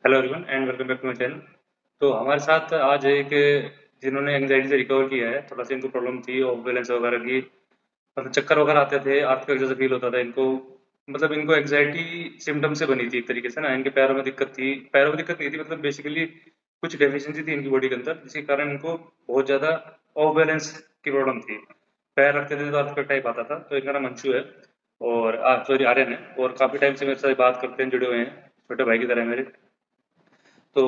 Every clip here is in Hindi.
Hello everyone and welcome back to my channel. तो हमारे साथ आज एक जिन्होंने एंग्जाइटी से रिकवर किया है, थोड़ा सा इनको प्रॉब्लम थी ऑफ बैलेंस वगैरह की, मतलब चक्कर वगैरह आते थे, अर्थक्वेक जैसा फील होता था इनको। मतलब इनको एंग्जाइटी सिम्टम से बनी थी एक तरीके से ना, इनके पैरों में दिक्कत थी, पैरों में दिक्कत नहीं थी, मतलब बेसिकली कुछ डेफिशिएंसी थी इनकी बॉडी के अंदर, जिसके कारण इनको बहुत ज़्यादा ऑफ बैलेंस की प्रॉब्लम थी। पैर रखते थे तो अर्थक्वेक टाइप आता था। तो इनका नाम अंशु है और सॉरी आर्यन है, और काफ़ी टाइम से मेरे साथ बात करते हैं, जुड़े हुए हैं, छोटे भाई की तरह है मेरे। तो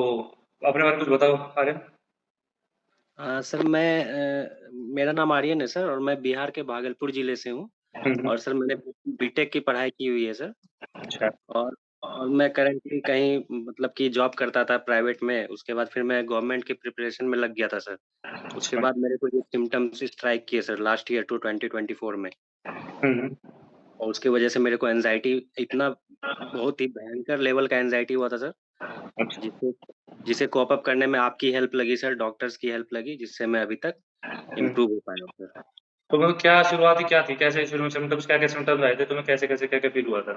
अपने बारे में कुछ बताओ आर्यन। सर मेरा नाम आर्यन है सर और मैं बिहार के भागलपुर जिले से हूँ। हम्म। और सर मैंने बीटेक की पढ़ाई की हुई है सर। अच्छा। और और मैं करंटली कहीं मतलब कि जॉब करता था प्राइवेट में। उसके बाद फिर मैं गवर्नमेंट की प्रिपरेशन में लग गया था सर। उसके अच्छा। बाद मेरे को ये सिम्टम्स स्ट्राइक किए सर लास्ट ईयर टू 2024 में। हम्म। और उसकी वजह से मेरे को एनजाइटी इतना बहुत ही भयंकर लेवल का एनजाइटी हुआ था सर। अच्छा। जिसे जिसे कॉप अप करने में आपकी हेल्प लगी सर, डॉक्टर्स की हेल्प लगी, जिससे मैं अभी तक इम्प्रूव हो पाया हूँ सर। तो मतलब क्या शुरुआती क्या थी, कैसे शुरू में सिम्टम्स, क्या क्या सिम्टम्स आए थे तुम्हें, कैसे कैसे क्या क्या फील हुआ था?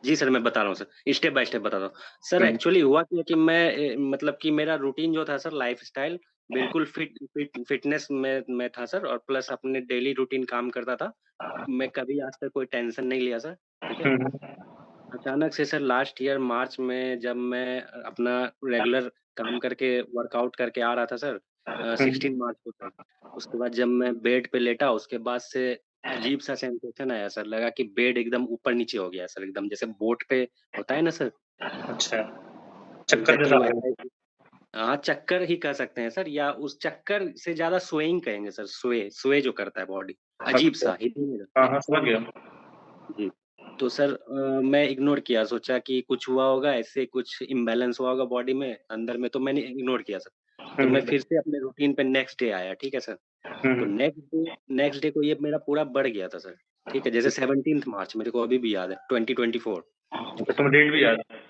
जी सर, मैं बता रहा हूँ सर, स्टेप बाय स्टेप बताता हूँ। सर हम्म। एक्चुअली हुआ क्या कि मैं मतलब कि मेरा रूटीन जो था सर, लाइफ़स्टाइल बिल्कुल फिटनेस में था सर, और प्लस अपने डेली रूटीन काम करता था। मैं कभी आज तक कोई टेंशन नहीं लिया सर, ठीक है? हम्म। अचानक से सर लास्ट ईयर मार्च में जब मैं अपना रेगुलर काम करके वर्कआउट करके आ रहा था सर, हम्म। 16 मार्च को सर। उसके बाद जब मैं बेड पे लेटा, उसके बाद से अजीब-सा सेंसेशन आया सर, लगा कि बेड एकदम ऊपर-नीचे हो गया सर, एकदम जैसे बोट पे होता है ना सर, अच्छा। चक्कर एग्ज़ैक्टली जैसा आ वैसा गया। ही। हाँ, चक्कर ही कह सकते हैं सर, या उस चक्कर से ज़्यादा स्वेइंग कहेंगे सर, स्वे जो करता है बॉडी, अच्छा। अजीब-सा हिलने लगता हाँ है। हाँ, समझ गया। जी। तो सर मैं इग्नोर किया, सोचा कि कुछ हुआ होगा, ऐसे कुछ इम्बैलेंस हुआ होगा बॉडी में, अंदर में, तो मैंने इग्नोर किया सर। तो मैं हम्म। फिर से अपने रूटीन पे नेक्स्ट डे आया, ठीक है सर? तो हम्म। नेक्स्ट डे को ये मेरा पूरा बढ़ गया था सर, ठीक है? जैसे 17th मार्च मेरे को अभी भी याद है, 2024। अच्छा, तुम्हें डेट भी याद है?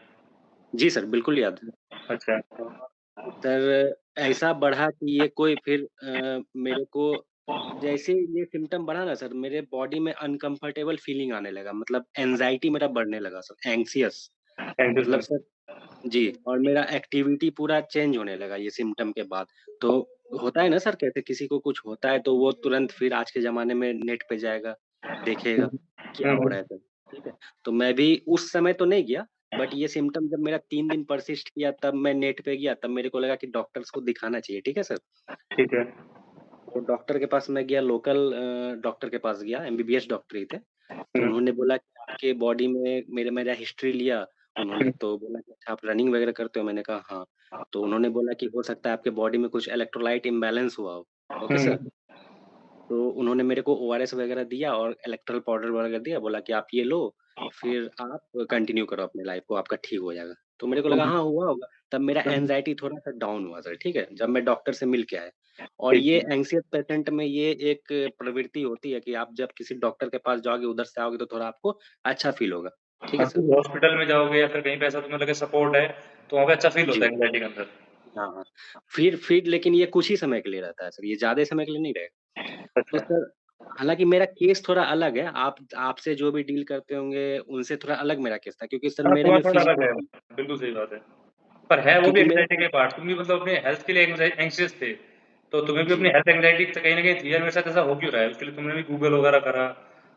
जी सर, बिल्कुल याद है। अच्छा। और सर ऐसा बढ़ा कि ये कोई फिर मेरे को जैसे ये सिम्पटम बढ़ा ना सर, मेरे बॉडी में अनकम्फर्टेबल फीलिंग आने लगा, मतलब एंग्ज़ायटी मेरा बढ़ने लगा सर, एंग्ज़ियस। थैंक यू मतलब सर। सर जी, और मेरा एक्टिविटी पूरा चेंज होने लगा ये सिम्पटम के बाद। तो होता है ना सर, कैसे किसी को कुछ होता है तो वो तुरंत फिर आज के ज़माने में नेट पे जाएगा, देखेगा, क्या हो हम्म। रहा है सर, ठीक है? तो मैं भी उस समय तो नहीं गया, बट ये सिम्पटम जब मेरा 3 दिन पर्सिस्ट किया, तब मैं नेट पे गया, तब मेरे को लगा कि डॉक्टर्स को दिखाना चाहिए, ठीक है सर? ठीक है। तो डॉक्टर के पास मैं गया, लोकल डॉक्टर के पास गया, एमबीबीएस डॉक्टर ही थे। तो हम्म। उन्होंने बोला कि आपके बॉडी में मेरा हिस्ट्री लिया उन्होंने, हम्म। तो बोला कि अच्छा आप रनिंग वगैरह करते हो? मैंने कहा हाँ। तो उन्होंने बोला कि हो सकता है आपके बॉडी में कुछ इलेक्ट्रोलाइट इम्बैलेंस हुआ हो। Okay sir. हम्म। तो उन्होंने मेरे को ओआरएस वगैरह दिया और इलेक्ट्रल पाउडर वगैरह दिया, बोला कि आप ये लो, फिर आप कंटिन्यू करो अपनी लाइफ को, आपका ठीक हो जाएगा। तो मेरे को लगा हाँ, हुआ होगा। तब मेरा एंग्ज़ायटी थोड़ा-सा डाउन हुआ सर, ठीक है? जब मैं डॉक्टर से मिल के आया। और ठीक ये है। एंग्ज़ियस पेशेंट में ये एक प्रवृत्ति होती है कि आप जब किसी डॉक्टर के पास जाओगे, उधर से आओगे तो थोड़ा आपको अच्छा फ़ील होगा। ठीक है हाँ, सर? तुम हॉस्पिटल में जाओगे या फिर कहीं पे ऐसा तुम्हें लगे सपोर्ट है, तो वहाँ पे अच्छा फील होता जी। है एंग्जाइटी के अंदर। हाँ, हाँ। फिर लेकिन ये कुछ ही समय के लिए रहता है सर, ये ज़्यादा समय के लिए नहीं रहेगा। तो अच्छा। सर हालाँकि मेरा केस थोड़ा अलग है, आप आपसे जो भी डील करते होंगे, उनसे थोड़ा अलग मेरा केस था, क्योंकि सर हाँ, मेरे में तुम्हारा थोड़ा अलग फिज़िकल है। थी। बिल्कुल सही बात है। पर है वो भी क्योंकि मेरा एंग्जायटी के पार्ट, तुम भी मतलब अपने हेल्थ के लिए एंग्ज़ियस थे, तो तुम्हें भी अपनी जी, हेल्थ एंग्जायटी तो कहीं न कहीं थी यार, मेरे साथ ऐसा हो क्यों रहा है? उसके लिए तुमने भी गूगल वगैरह करा,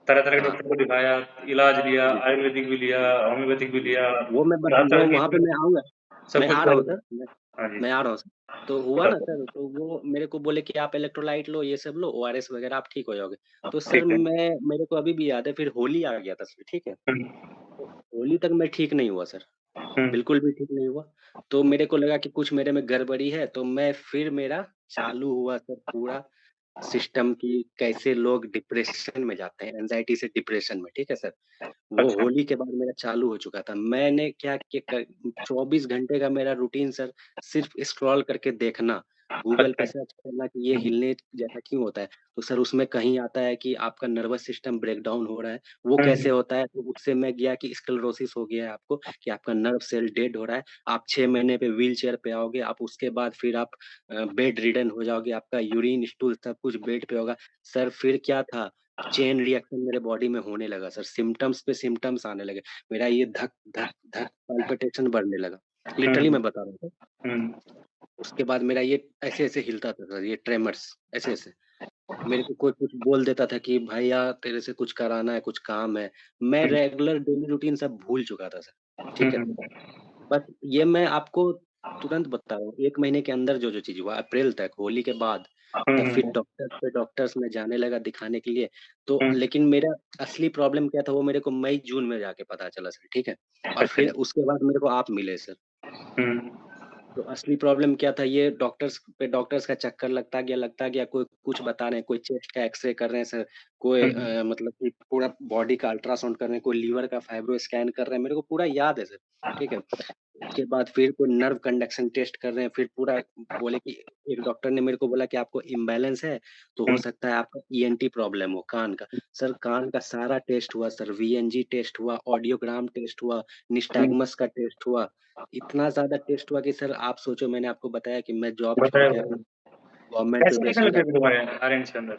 तरह-तरह के हाँ, डॉक्टर को दिखाया, इलाज लिया, जी, आयुर्वेदिक भी लिया, जी, होम्योपैथिक भी जी। लिया, वो मैं बत यहाँ वो तक कि वहाँ पे तुमने मैं आऊँगा, सब मैं कुछ आ रहा कर। हूँ सर, हाँ जी, मैं आ रहा हूँ सर। तो हुआ ना बताओ। सर, तो वो मेरे को बोले कि आप इलेक्ट्रोलाइट लो, ये सब लो, ओआरएस वगैरह, आप ठीक हो जाओगे। तो सर ठीक है। मेरे को अभी भी याद है, फिर होली आ गया था सर, ठीक है? हुँ। तो होली तक मैं ठीक नहीं हुआ सर। हुँ। बिल्कुल भी ठीक नहीं हुआ। तो मेरे को लगा कि कुछ मेरे में गड़बड़ी है, तो मैं फिर मेरा चालू हुआ सर पूरा सिस्टम कि कैसे लोग डिप्रेशन में जाते हैं, एंग्ज़ायटी से डिप्रेशन में, ठीक है सर? वो अच्छा। होली के बाद मेरा चालू हो चुका था। मैंने क्या कि क 24 घंटे का मेरा रूटीन सर, सिर्फ़ स्क्रॉल करके देखना, गूगल पे अच्छा। सर्च करना कि ये हुँ। हिलने जैसा क्यों होता है? तो सर उसमें कहीं आता है कि आपका नर्वस सिस्टम ब्रेकडाउन हो रहा है। वो हुँ, कैसे हुँ। होता है? तो उससे मैं गया कि स्क्लेरोसिस हो गया है आपको, कि आपका नर्व सेल डेड हो रहा है। आप 6 महीने पे व्हीलचेयर पे आओगे, आप उसके बाद फिर आप बेड रिडन हो जाओगे, आपका यूरिन, स्टूल सब कुछ बेड पे होगा। सर फिर क्या था, चेन रिएक्शन मेरे बॉडी में होने लगा सर, सिम्पटम्स पे सिम्पटम्स आने लगे। मेरा ये धक, धक, धक पाल्पिटेशन बढ़ने लगा। लिटरली मैं बता रहा हूँ सर। हम्म उसके बाद मेरा ये ऐसे-ऐसे हिलता था सर, ये ट्रेमर्स ऐसे-ऐसे। मेरे को कोई कुछ बोल देता था कि भाई यार तेरे से कुछ कराना है, कुछ काम है। मैं हम्म रेगुलर डेली रूटीन सब भूल चुका था सर, ठीक है? हम्म बस ये मैं आपको तुरंत बता रहा हूँ, 1 महीने के अंदर जो-जो चीज़ हुआ अप्रैल तक, होली के बाद, तब फिर हम्म डॉक्टर्स में जाने लगा दिखाने के लिए। तो हम्म, लेकिन मेरा असली प्रॉब्लम क्या था वो मेरे को मई-जून में जाके पता चला सर, ठीक है? और अच्छा। फिर उसके बाद मेरे को आप मिले सर। हम्म तो असली प्रॉब्लम क्या था ये डॉक्टर्स का चक्कर लगता गया, कोई कुछ बता रहे हैं, कोई चेस्ट का एक्स-रे कर रहे हैं सर, कोई हम्म मतलब कि पूरा बॉडी का अल्ट्रासाउंड कर रहे हैं, कोई लीवर का फाइब्रो स्कैन कर रहे हैं, मेरे को पूरा याद है सर, ठीक है? उसके बाद फिर कोई नर्व कंडक्शन टेस्ट कर रहे हैं, फिर पूरा बोले कि एक डॉक्टर ने मेरे को बोला कि आपको इम्बैलेंस है, तो हो हम्म, सकता है आपका ईएनटी प्रॉब्लम हो कान का। सर कान का सारा टेस्ट हुआ सर, वीएनजी टेस्ट हुआ, ऑडियोग्राम टेस्ट हुआ, हम्म, निस्टैगमस का टेस्ट हुआ। इतना ज़्यादा टेस्ट हुआ कि सर आप सोचो मैंने आपको बताया कि मैं जॉब छोड़ बताया के बताया। अपना गवर्नमेंट पे पैसे बेस कितने पे लगे थे जाके तुम्हारे अरेंज के अंदर?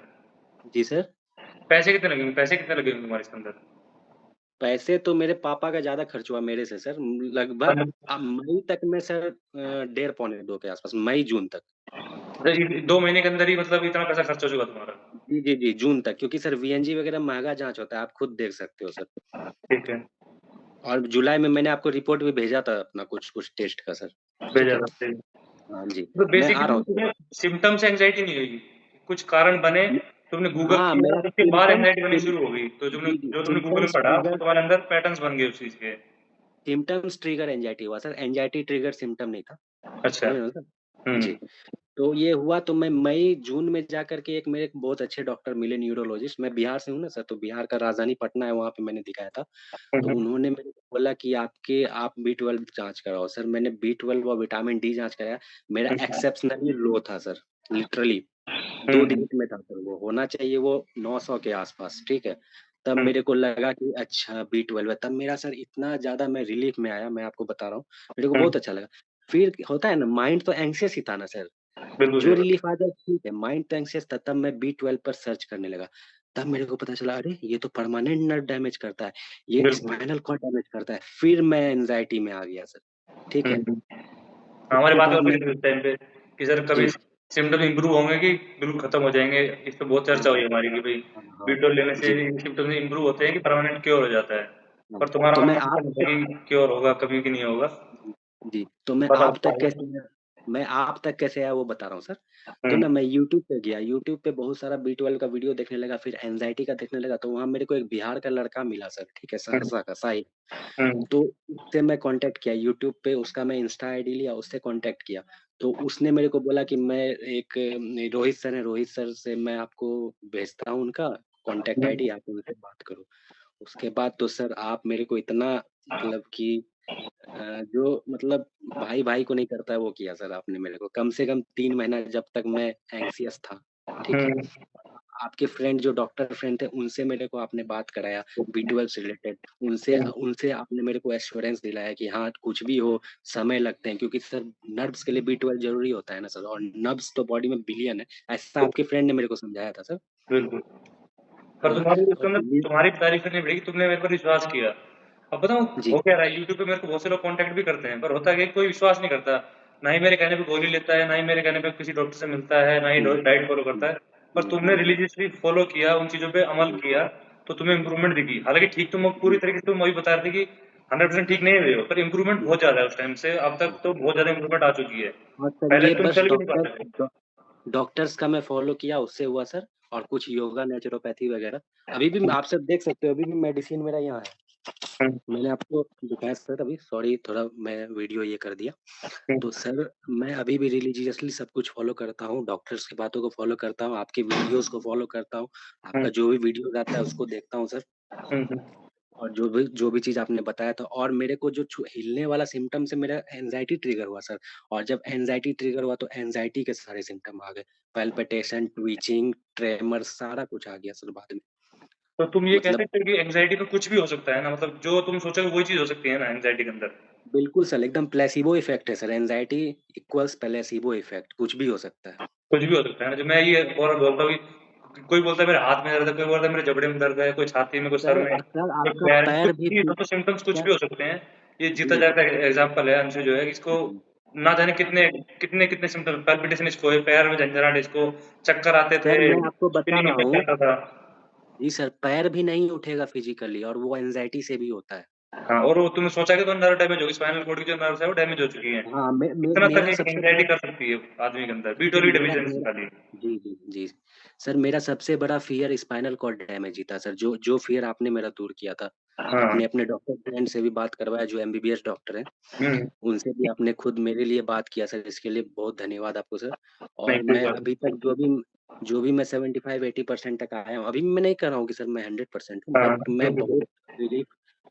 जी सर। पैसे कितने लगे तुम्हारे इसके अंदर? पैसे तो मेरे पापा का ज़्यादा खर्च हुआ मेरे से सर, लगभग मई तक में सर डेढ़ पौने 2 के आस-पास, मई-जून तक। मतलब ये 2 महीने के अंदर ही मतलब इतना पैसा खर्च हो चुका तुम्हारा? जी, जून तक क्योंकि सर वीएनजी वगैरह महँगा जाँच होता है, आप खुद देख सकते हो सर। ठीक है, और जुलाई में मैंने आपको रिपोर्ट भी भेजा था अपना कुछ-कुछ टेस्ट का सर, ठीक भेजा है? था सही। हाँ जी, तो मैं आ रहा बेसिकली हूँ सर। तुम्हें सिम्पटम्स एंग्जायटी नहीं हुई? कुछ कारण बने, तुमने गूगल हाँ, किया मेरा उसके बाद सिम्पटम्स एंग्जायटी बननी सिम शुरू हो गई। तो जी, जो तुमने गूगल में सिम्पटम्स पढ़ा तो ट्रिगर तुम्हारे अंदर पैटर्न्स बन गए उस चीज़ के। सिम्पटम्स ट्रिगर एंग्जायटी हुआ सर, एंग्जायटी ट्रिगर सिम्पटम नहीं था, अच्छा। समझ रहे हो सर? हुँ, जी। तो ये हुआ तो मैं मई-जून में जाकर के एक मेरे बहुत अच्छे डॉक्टर मिले न्यूरोलॉजिस्ट, मैं बिहार से हूँ ना सर, तो बिहार का राजधानी पटना है, वहाँ पे मैंने दिखाया था। हुँ, तो हुँ, उन्होंने मेरे को बोला कि आप बी12 जाँच कराओ। सर मैंने बी12 और विटामिन डी जाँच कराया, मेरा हुँ, एक्सेप्शनली लो था सर, लिटरली हुँ, 2 हुँ, डिजिट में था सर वो, होना चाहिए वो 900 के आस-पास, ठीक है? तब हुँ, मेरे को लगा कि अच्छा बी12 है, तब मेरा सर इतना ज़्यादा मैं रिलीफ़ में आया, मैं आपको बता रहा हूँ, मेरे को हुँ, बहुत अच्छा लगा। फिर होता है ना माइंड तो एंग्ज़ियस ही था ना सर, बिल्कुल सही जो बात। रिलीफ़ आ जाए ठीक है, माइंड तो एंग्ज़ियस था, तब मैं बी12 पर सर्च करने लगा। तब मेरे को पता चला अरे! ये तो परमानेंट नर्व डैमेज करता है, ये बिल्कुल। स्पाइनल कॉर्ड डैमेज करता है। फिर मैं एंग्ज़ायटी में आ गया सर, ठीक हुँ, है? हुँ। हमारी उसके बात बाद और हुई मैं थी उस टाइम पे कि सर कभी जी। सिम्पटम इम्प्रूव होंगे कि बिल्कुल खत्म हो जाएँगे? इस पे बहुत हाँ, चर्चा हुई हाँ। हमारी कि भई हाँ, हाँ। बीटोल लेने से जी, सिम्पटम्स इम्प्रूव होते हैं कि परमानेंट क्योर हो जाता है? हाँ। पर तुम्हारा तो मैं मानना आप नहीं था कि क्योर होगा कभी कि नहीं होगा। जी, जी। तो मैं बताओ आप तक बताओ। कैसे आया मैं आप तक कैसे आया वो बता रहा हूँ सर। तो ना हुँ, मैं यूट्यूब पे गया, यूट्यूब पे बहुत सारा बी12 का वीडियो देखने लगा, फिर एंग्ज़ायटी का देखने लगा, तो वहाँ मेरे को एक बिहार का लड़का मिला सर, ठीक है? हुँ, सहरसा का साहिल। हुँ, तो उससे मैं कॉन्टैक्ट किया यूट्यूब पे उसका मैं इंस्टा आईडी लिया, उससे कॉन्टैक्ट किया। तो उसने मेरे को बोला कि मैं एक रोहित सर हैं, रोहित सर से मैं आपको भेजता हूँ उनका कॉन्टैक्ट आईडी, हुँ, आप उनसे बात करो। उसके बाद तो सर आप मेरे को इतना मतलब कि जो मतलब भाई-भाई को नहीं करता है वो किया सर आपने मेरे को। कम से कम 3 महीना जब तक मैं एंग्ज़ियस था, ठीक है? हुँ, आपके फ्रेंड जो डॉक्टर फ्रेंड थे उनसे मेरे को आपने बात कराया बी12 से रिलेटेड। उनसे हुँ। उनसे आपने मेरे को एश्योरेंस दिलाया कि हाँ, कुछ भी हो समय लगते हैं क्योंकि सर नर्व्स के लिए बी12 ज़रूरी होता है ना सर और नर्व्स तो बॉडी में बिलियन है। ऐसा आपके फ्रेंड ने मेरे को समझाया था सर। बिल्कुल। पर हाँ, तुम्हारी उसके और अंदर ये तुम्हारी तारीफ़ करनी पड़ेगी, तुमने मेरे पर विश्वास किया। अब बताऊँ जी। हो क्या रहा है यूट्यूब पे मेरे को बहुत से लोग कॉन्टैक्ट भी करते हैं, पर होता क्या है कि कोई विश्वास नहीं करता। ना ही मेरे कहने पे गोली लेता है, ना ही मेरे कहने पे किसी डॉक्टर से मिलता है, ना ही हुँ, डाइट फ़ॉलो करता हुँ, है। पर तुमने जी, रिलीजियसली फ़ॉलो किया, उन चीज़ों पे अमल जी, किया, तो तुम्हें इम्प्रूवमेंट दिखी। हालाँकि ठीक तुम पूरी जी, तरीके से तुम वही बता रहे थे कि 100% ठीक नहीं हुए हो, पर इम्प्रूवमेंट जी, बहुत ज़्यादा है उस टाइम से, अब हाँ, तक तो बहुत ज़्यादा इम्प्रूवमेंट आ चुकी है। और सर पहले ये तुम बस चल भी नहीं पाते थे। डॉक्टर्स का मैं फ़ॉलो किया उससे हुआ सर और कुछ योगा, नेचुरोपैथी वगैरह। अभी भी आप सब देख सकते हो अभी भी मेडिसिन मेरा यहाँ है। हुँ, मैंने आपको दिखाया सर अभी सॉरी थोड़ा मैं वीडियो ये कर दिया। हुँ, तो सर मैं अभी भी रिलीजियसली सब कुछ फ़ॉलो करता हूँ, डॉक्टर्स की बातों को फ़ॉलो करता हूँ, आपके वीडियोज़ को फ़ॉलो करता हूँ, हुँ, आपका जो भी वीडियोज़ आता है उसको देखता हूँ सर हुँ, हुँ। और जो भी चीज़ आपने बताया था और मेरे को जो हिलने वाला सिम्पटम से मेरा एंग्ज़ायटी ट्रिगर हुआ सर और जब एंग्ज़ायटी ट्रिगर हुआ तो एंग्ज़ायटी के सारे सिम्पटम आ गए। पैल्पिटेशन, ट्विचिंग, ट्रेमर सारा कुछ आ गया सर बाद में। तो तुम ये कह मतलब सकते हो कि एंग्जायटी में कुछ भी हो सकता है ना? मतलब जो तुम सोचोगे वही चीज़ हो सकती है ना एंग्जायटी के अंदर? बिल्कुल सर एकदम प्लेसिबो इफ़ेक्ट है sir, anxiety equals placebo effect कुछ भी हो सकता है। कुछ भी हो सकता है ना? जो मैं ये और बोलता हूँ कि कोई बोलता है मेरे हाथ में दर्द है, कोई बोलता है मेरे जबड़े में दर्द है, कोई छाती में, कोई सर में, सर कोई आपका पैर में, कुछ पैर भी भी टूट मतलब सिम्पटम्स कुछ सर भी हो सकते हैं। ये जीता जी, जागता एग्जाम्पल है। अंशु जो है, इसको जी। ना जाने कितने कितने कितने सिम्टम, पैल्पिटेशन इसको है, पैर में झंझनाहट इसको, चक्कर आते थे, सर मैं आपको बता स्पिनिंग रहा इफेक्ट हूँ, आता था। जी सर, पैर भी नहीं उठेगा फिजिकली, और वो एंजाइटी से भी होता है। हाँ, और वो तुमने सोचा कि तो नर्व डैमेज होगी, स्पाइनल कोड की जो नर्व्स है वो डैमेज हो चुकी हैं। हाँ, इतना तक मेरा एक सबसे एंग्जायटी बड़ा, कर सकती है आदमी के अंदर, सर बी12 मेरा डेफिशिएंसी मेरा खाली। जी, जी, जी। सर मेरा सबसे बड़ा फ़ियर स्पाइनल कॉर्ड डैमेज ही था सर, जो जो फ़ियर आपने मेरा दूर किया था। हाँ। आपने अपने डॉक्टर फ्रेंड से भी बात करवाया जो एमबीबीएस डॉक्टर हैं, हुँ। उनसे भी आपने खुद मेरे लिए बात किया सर, इसके लिए बहुत धन्यवाद आपको सर। नहीं, और कोई मैं बात अभी तक जो भी मैं 75-80% तक आया हूँ, अभी भी मैं नहीं कह रहा हूँ कि सर मैं 100% हूँ, हाँ, बट मैं बिल्कुल, बहुत बिल्कुल। रिलीफ़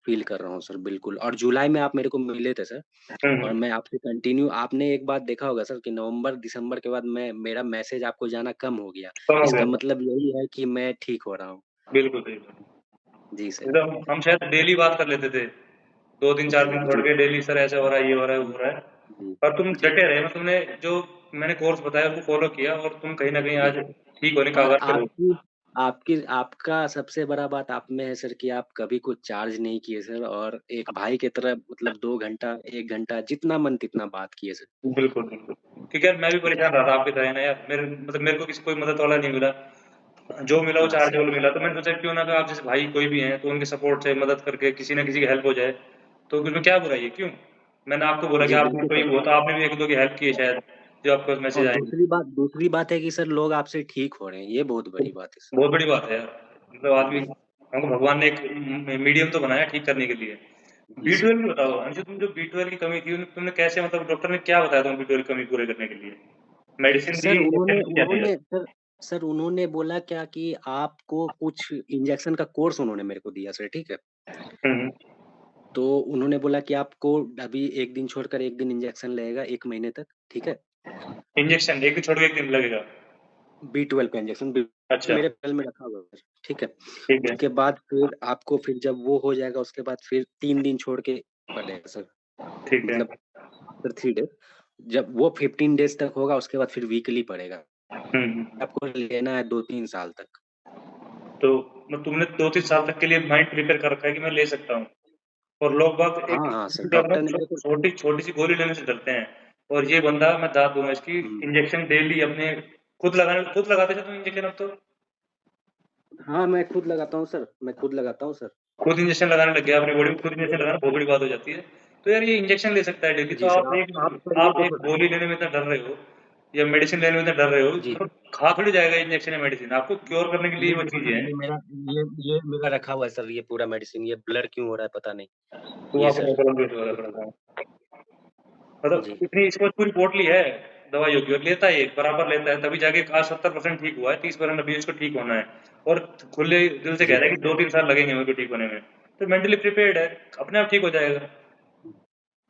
फ़ील कर रहा हूँ सर, बिल्कुल। और जुलाई में आप मेरे को मिले थे सर, हुँ, और हुँ। मैं आपसे कंटिन्यू, आपने एक बात देखा होगा सर कि नवंबर-दिसंबर के बाद मेरा मैसेज आपको जाना कम हो गया। कम हो इसका गया था। मतलब यही है कि मैं ठीक हो रहा हूँ। बिल्कुल सही बात। जी सर। एकदम हम शायद डेली बात कर लेते थे। 2 दिन 4 जी, दिन छोड़ जी, के डेली, सर ऐसा हो रहा है, ये हो रहा है, वो हो रहा है। जी, पर तुम जी, डटे रहे, मतलब तुमने जो मैंने कोर्स बताया उसको फ़ॉलो किया और तुम कहीं न कहीं जी। आज ठीक होने और कगार पे हो। आपका सबसे बड़ा बात आप में है सर कि आप कभी कुछ चार्ज नहीं किए सर, और एक भाई की तरह मतलब 2 घंटा, 1 घंटा जितना मन तितना बात किए सर। बिल्कुल, बिल्कुल। क्योंकि यार मैं भी जी। परेशान रहा था आपकी तरह ना यार, मेरे को किसी कोई मदद वाला नहीं मिला। जो मिला वो हाँ सर। चार्जेबल मिला, तो मैंने सोचा क्यों ना कि आप जैसे भाई कोई भी हैं, तो उनके सपोर्ट से मदद करके किसी न किसी की हेल्प हो जाए, तो उसमें क्या बुराई है, क्यों? मैंने आपको बोला कि जी, आप बिल्कुल करीब सर। हो, तो आपने भी 1-2 की हेल्प की है शायद, जो आपके पास मैसेज और आए। दूसरी बात है कि सर लोग आपसे ठीक हो रहे हैं, ये बहुत तो बड़ी बात है सर। बहुत बड़ी बात है यार। मतलब आदमी, जी, हमको भगवान ने एक मीडियम तो बनाया ठीक करने के लिए। जी सर। बी12 भी बताओ अंशु, तुम जो बी12 की कमी थी, तुमने कैसे, मतलब डॉक्टर ने क्या बताया तुम्हें बी12 की कमी पूरे करने के लिए? मेडिसिन दी सर या उन्होंने टेस्ट क्या दिया? उन्होंने सर सर उन्होंने बोला क्या कि आपको कुछ इंजेक्शन का कोर्स उन्होंने मेरे को दिया सर, ठीक है? हुँ, हुँ। तो उन्होंने बोला कि आपको अभी 1 दिन छोड़कर 1 दिन इंजेक्शन लगेगा 1 महीने तक, ठीक है? इंजेक्शन 1 दिन छोड़ के 1 दिन लगेगा। बी12 का इंजेक्शन अच्छा, मेरे बगल में रखा हुआ है, ठीक है? ठीक है, उसके बाद फिर जब वो हो जाएगा उसके बाद फिर 3 दिन छोड़ के पड़ेगा सर, ठीक है। मतलब आफ्टर 3 डेज़। जब वो 15 डेज़ तक होगा उसके बाद फिर वीकली पड़ेगा। हुँ, हुँ। आपको लेना है 2-3 साल तक। तो तुमने 2-3 साल तक के लिए माइंड प्रिपेयर कर रखा है कि मैं ले सकता हूँ। और लोग बाग एक हाँ, हाँ सर, क्या होता डॉक्टर ने है, मेरे को छोटी-सी गोली लेने से डरते हैं। और ये बंदा, मैं दाँत दूँगा इसकी, हुँ। इंजेक्शन डेली अपने खुद लगाते थे तुम इंजेक्शन अब तो? हाँ, मैं खुद लगाता हूँ सर, मैं खुद लगाता हूँ सर। खुद इंजेक्शन लगाने लग गया अपनी बॉडी में, खुद इंजेक्शन लगाना बहुत बड़ी बात हो जाती है। तो यार ये इंजेक्शन ले सकता है डेली, तो जी सर, आप सर ये आप तो एक गोली लेने में इतना डर रहे हो या मेडिसिन लेने में इतना डर रहे हो, जी। मतलब खा थोड़ी जाएगा इंजेक्शन या मेडिसिन, आपको क्योर करने के लिए ये वो देखो चीज़ें सर, हैं। ये मेरा रखा हुआ है सर, ये पूरा मेडिसिन, ये ब्लर क्यों हो रहा है पता नहीं। तो ये आपको सर। प्रॉब्लम फेस हो रहा है थोड़ा-सा। मतलब जी, इतनी इसको पूरी पोटली है दवाइयों की, और लेता है, एक बराबर लेता है, तभी जाके आज 70% ठीक हुआ है, 30% अभी इसको ठीक होना है। और खुले दिल से कह जी रहा है सर। कि 2-3 साल लगेंगे मेरे को ठीक होने में। तो मेंटली प्रिपेयर्ड है, अपने आप ठीक हो जाएगा।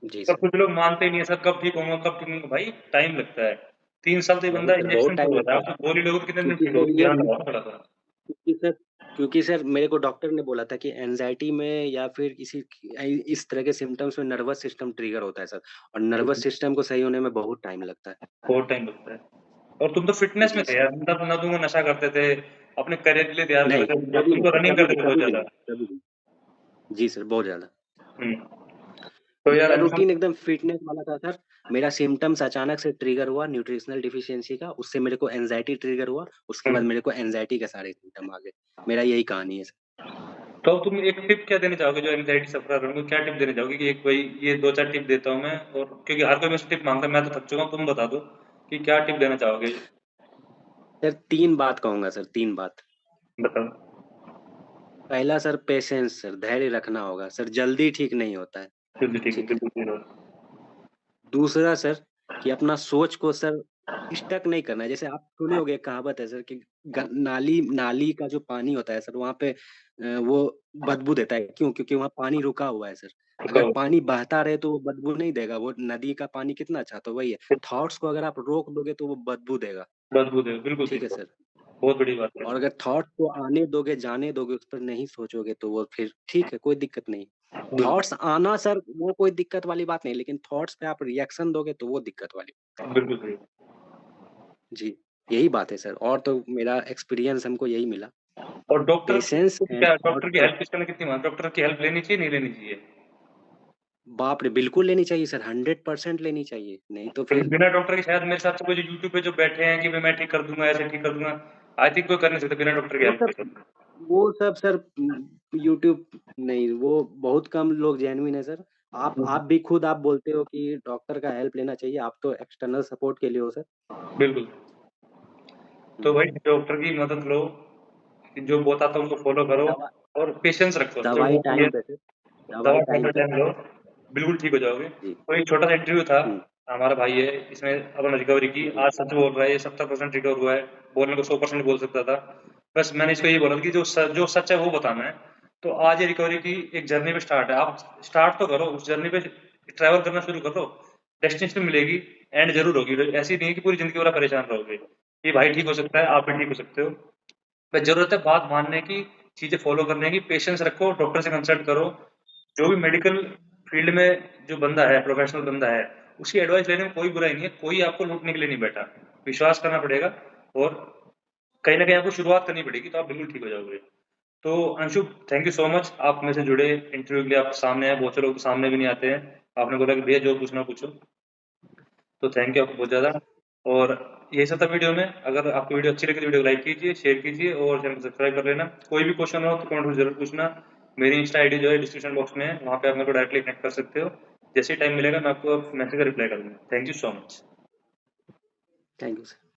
जी पर सर। कुछ लोग मानते ही नहीं है, सर कब ठीक होऊँगा, कब ठीक होऊँगा, भाई टाइम लगता है। 3 साल से ये नहीं बंदा सर, बहुत इंजेक्शन टाइम से लेता लगता है, है। आप तो गोली लोगे तो कितने दिन क्योंकि ठीक सर होगे, ध्यान लगाओ ना थोड़ा-सा। क्योंकि सर क्योंकि सर मेरे को डॉक्टर ने बोला था कि एंग्ज़ायटी में या फिर इस तरह के सिम्पटम्स में नर्वस सिस्टम ट्रिगर होता है सर, और नर्वस सिस्टम को सही होने में बहुत टाइम लगता है। बहुत टाइम लगता है। और तुम तो फिटनेस में जी थे सर। यार, तब ना तुम नशा करते थे, अपने करियर के लिए तैयार कर नहीं, रहे थे, अब कभी तुम नहीं तो सर, रनिंग करते थे बहुत कभी भी ज़्यादा। नहीं, कभी भी। जी सर, बहुत ज़्यादा। हुँ। तो यार मेरा अंशु, रूटीन एकदम फिटनेस वाला था सर। मेरा सिम्पटम्स अचानक से ट्रिगर हुआ न्यूट्रिशनल डेफिशिएंसी का, उससे मेरे को एंग्ज़ायटी ट्रिगर हुआ, उसके हुँ। बाद मेरे को एंग्ज़ायटी के सारे सिम्पटम आ गए। मेरा यही कहानी है सर। तो अब तुम एक टिप क्या देना चाहोगे जो एंग्ज़ायटी सफ़रर है, उनको क्या टिप देना चाहोगे कि एक भाई ये 2-4 टिप देता हूँ मैं, और क्योंकि हर कोई मुझसे टिप माँगता है, मैं तो थक चुका हूँ, तुम बता दो कि क्या टिप देना चाहोगे? सर 3 बात कहूँगा सर, 3 बात। बताओ। पहला सर पेशेंस सर, धैर्य रखना होगा सर, जल्दी ठीक नहीं होता है, बिल्कुल ठीक है, ठीक है? बिल्कुल सही बात। दूसरा सर कि अपना सोच को सर स्टक नहीं करना है। जैसे आप सुने होंगे, कहावत है सर कि नाली नाली का जो पानी होता है सर, वहाँ पे वो बदबू देता है। क्यों? क्योंकि वहाँ पानी रुका हुआ है सर। अगर बताओ। पानी बहता रहे तो वो बदबू नहीं देगा, वो नदी का पानी कितना अच्छा, तो वही है। थॉट्स को अगर आप रोक दोगे तो वो बदबू देगा। बदबू दे, बिल्कुल सही ठीक है बात। सर। बहुत बड़ी बात है। और अगर थॉट्स को आने दोगे, जाने दोगे, उस पर नहीं सोचोगे तो वो फिर ठीक है, कोई दिक्कत नहीं। बिल्कुल, थॉट्स आना सर वो कोई दिक्कत वाली बात नहीं, लेकिन थॉट्स पे आप रिएक्शन दोगे तो वो दिक्कत वाली। बिल्कुल सही। जी, यही बात है सर, और तो मेरा एक्सपीरियंस हमको यही मिला। और डॉक्टर पेशेंस एंड क्या, थॉट डॉक्टर की को हेल्प किस समय कितनी माँग, डॉक्टर की हेल्प लेनी चाहिए, नहीं लेनी चाहिए? बाप रे! बिल्कुल लेनी चाहिए सर, 100% लेनी चाहिए, नहीं तो क्योंकि फिर बिना डॉक्टर के शायद मेरे हिसाब से कोई जो यूट्यूब पे जो बैठे हैं कि मैं ठीक कर दूँगा, ऐसे ठीक कर दूँगा, आई थिंक कोई कर नहीं सकता बिना डॉक्टर की वो हेल्प सब के तो। सर यूट्यूब नहीं, वो बहुत कम लोग जेन्युइन है सर। आप भी खुद आप बोलते हो कि डॉक्टर का हेल्प लेना चाहिए, आप तो एक्सटर्नल सपोर्ट के लिए हो सर। बिल्कुल। तो हुँ, भाई डॉक्टर की मदद लो, जो बताता है उसको फ़ॉलो करो दवा और पेशेंस रखो, सबसे दवाई बड़ी बात ये टाइम है, पे सर, दवा दवाई टाइम टाइम टू पे। टाइम लो, बिल्कुल ठीक हो जाओगे। जी, तो एक छोटा-सा इंटरव्यू था, हुँ, हमारा भाई है, इसने अपना रिकवरी की, जी, आज सच बोल रहा है, ये 70% रिकवर हुआ है, बोलने को 100% बोल सकता था। बस मैंने इसको ये बोला कि जो सच है वो बताना है। तो आज ये रिकवरी की एक जर्नी पे स्टार्ट है, आप स्टार्ट तो करो, उस जर्नी पे ट्रैवल करना शुरू करो, डेस्टिनेशन मिलेगी, एंड ज़रूर होगी। ऐसी नहीं है कि पूरी ज़िंदगी भर आप परेशान रहोगे। ये भाई ठीक हो सकता है, आप भी ठीक हो सकते हो। बस ज़रूरत है बात मानने की, चीज़ें फ़ॉलो करने की, पेशेंस रखो, डॉक्टर से कंसल्ट करो। जो भी मेडिकल फील्ड में जो बंदा है, प्रोफेशनल बंदा है, उसकी एडवाइस लेने में कोई बुराई नहीं है, कोई आपको लूटने के लिए नहीं बैठा। विश्वास करना पड़ेगा और कहीं न कहीं आपको शुरुआत करनी पड़ेगी, तो आप बिल्कुल ठीक हो जाओगे। तो Anshu, thank you so much, आप मेरे से जुड़े, इंटरव्यू के लिए आप सामने आए, बहुत से लोग सामने भी नहीं आते हैं। आपने बोला कि भैया जो पूछना पूछो, तो थैंक यू आपको बहुत ज़्यादा। और यही सब था वीडियो में। अगर आपको वीडियो अच्छी लगी तो वीडियो को लाइक कीजिए, शेयर कीजिए और चैनल को सब्सक्राइब कर लेना। कोई भी क्वेश्चन हो तो कमेंट में ज़रूर पूछना। मेरी इंस्टा आईडी जो है डिस्क्रिप्शन बॉक्स में है, वहाँ पे आप मेरे को डायरेक्टली कनेक्ट कर सकते हो। जैसे ही टाइम मिलेगा मैं आपको मैसेज का रिप्लाई कर दूँगा। Thank you so much. Thank you sir.